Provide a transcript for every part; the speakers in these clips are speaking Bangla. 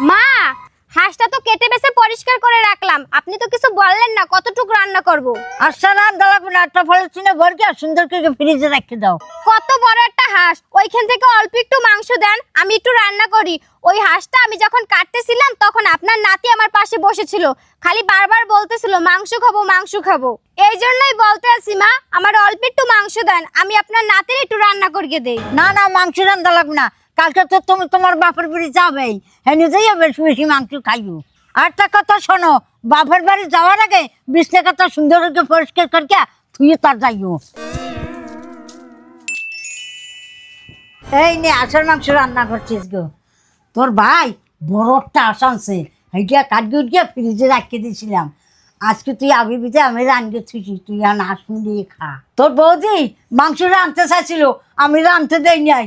মা, হাঁসটা তো কেটে বেছে পরিষ্কার করে রাখলাম, আপনি তো কিছু বললেন না কতটুকু রান্না করব। আচ্ছা রাত দাঁড়াবো না, একটা পলিথিনে ভরকে সুন্দর করে ফ্রিজে রেখে দাও। কত বড় একটা হাঁস, ওইখান থেকে অল্প একটু মাংস দেন, আমি একটু রান্না করি। ওই হাঁসটা আমি যখন কাটতেছিলাম তখন আপনার নাতি আমার পাশে বসেছিল, খালি বারবার বলতেছিল মাংস খাবো মাংস খাবো। এই জন্যই বলতে আছি মা, আমার অল্প একটু মাংস দেন, আমি আপনার নাতির একটু রান্না করিয়ে দেই। না না, মাংস রান্না লাগবে না, কালকে তো তুমি তোমার বাপের বাড়ি যাবেই, হ্যাঁ নিজেই বেশি বেশি মাংস খাইও। আর একটা কথা শোনো, বাপের বাড়ি যাওয়ার আগে বিছনাটা সুন্দর করে পরিষ্কার করিয়া ধুয়ে তার যাইও। এই নে আষাঢ় মাংস রান্না করছিস গো। তোর ভাই বড় একটা আশ আনছে, এইটা কাটকে উঠিয়া ফ্রিজে রাখিয়ে দিয়েছিলাম। আজকে তুই আবি বিতে আমি রান্না থুইছি, তুই আর হাঁস দিয়ে খা। তোর বৌদি মাংস রাঁধতে চাইছিল, আমি রাঁধতে দেই নাই।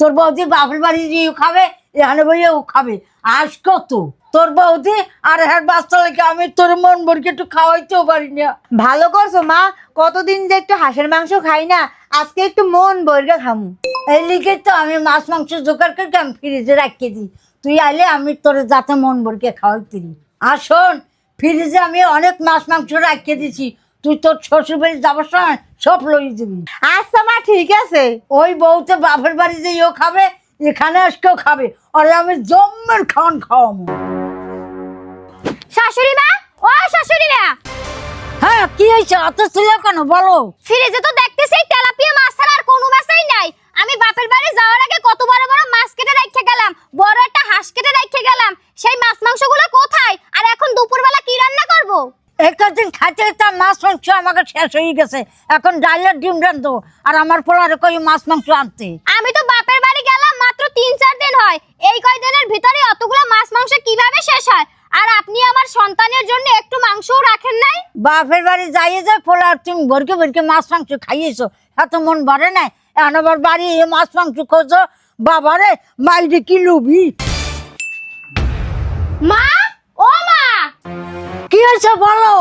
তোর বৌদি বাপের বাড়ি গিয়েও খাবে, এখানে বইয়েও খাবে। আজ কত তোর বৌদি আর হ্যাঁ বাচ্চা লেগে আমি তোর মন ভরকে একটু খাওয়াইতেও পারি না। ভালো করছো মা, কতদিন যে একটু হাঁসের মাংস খাই না, আজকে একটু মন বর্গা খামু। এই লিখে তো আমি মাছ মাংস জোগাড় করে আমি ফ্রিজে রাখিয়ে দিই, তুই আইলে আমি তোর যাতে মন ভরকে খাওয়াইতে দিই। আর শোন, ফ্রিজে আমি অনেক মাছ মাংস রাখিয়ে দিছি, তুই তোর শ্বশুর বাড়ি যাবার সময় সব লই দিবি। আচ্ছা মা ঠিক আছে। ওই বউতে বাপের বাড়ি যেও খাবে, এখানে আজকেও খাবে, আর আমি জম্মের খাওয়ান খাওয়াবো। শাশুড়ি মা, ও শাশুড়ি মা, হ্যাঁ কি হয়েছে, অত ছিল কেন বলো? ফ্রিজে তো দেখতেছি তেলাপিয়া মাছ ছাড়া আর কোনো মাছই নাই। আমি বাপের বাড়ি যাওয়ার আগে কত বড় বড় মাছ কেটে রেখে গেলাম, বড় একটা হাঁস কেটে রেখে গেলাম, সেই মাছ মাংসগুলো কোথায়? আর এখন দুপুরবেলা কি রান্না করব? একদিন খাইতে তার মাছ মাংস আমাকে শেষ হয়ে গেছে, এখন ডালের ডিম রান্ধো, আর আমার পোলারে কই মাছ মাংস আনতে। আমি তো বাপের বাড়ি গেলাম মাত্র 3-4 দিন হয়, এই কয়দিনের ভিতরে অতগুলো মাছ মাংস কিভাবে শেষ হয়? আর আপনি আমার সন্তানের জন্য একটু মাংসও রাখেন নাই? বাপের বাড়ি যাইয়ে যায় পোলার তুমি ভরকে ভরকে মাছ মাংস খাইয়েছো, এত মন ভরে নাই, এখন আবার বাড়ি মাছ মাংস খোঁজো। বাবারে মাইরে কি লুবি। মা, ও মা, কি হয়েছে বলো?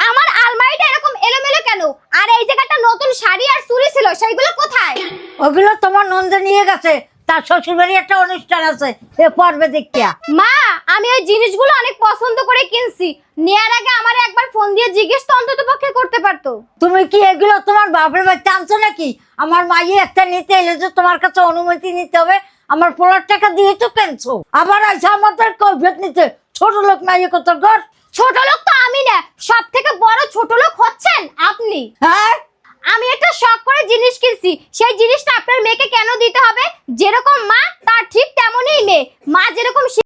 আমার আলমারিটা এরকম এলোমেলো কেন? আর এই জায়গাটা নতুন শাড়ি আর চুড়ি ছিল, সেইগুলো কোথায়? ওগুলো তোমার নন্দে নিয়ে গেছে, তার শ্বশুর বাড়ি একটা অনুষ্ঠান আছে, এ পর্বে দেখিয়া। মা, আমি ওই জিনিসগুলো অনেক পছন্দ করে কিনছি, নেয়ার আগে আমার একবার ফোন দিয়ে জিজ্ঞেস তো অন্তত পক্ষে করতে পারতো। তুমি কি এগুলো তোমার বাপের বাড়িতে আনছো নাকি? আমার মাইয়ে একটা নিতে এলে যে তোমার কাছে অনুমতি নিতে হবে, আমার পোলার টাকা দিয়ে তো কিনছো, আবার আইসা আমাদের কৈফিয়ত নিতে। ছোট লোক মাইয়ে কত ঘর। ছোট লোক তো আমি না, সব থেকে বড় ছোট লোক হচ্ছেন আপনি। হ্যাঁ আমি একটা শখ করে জিনিস কিনছি, সেই জিনিসটা আপনার মেয়েকে কেন দিতে হবে? যেরকম মা তার ঠিক তেমনই মেয়ে, মা যেরকম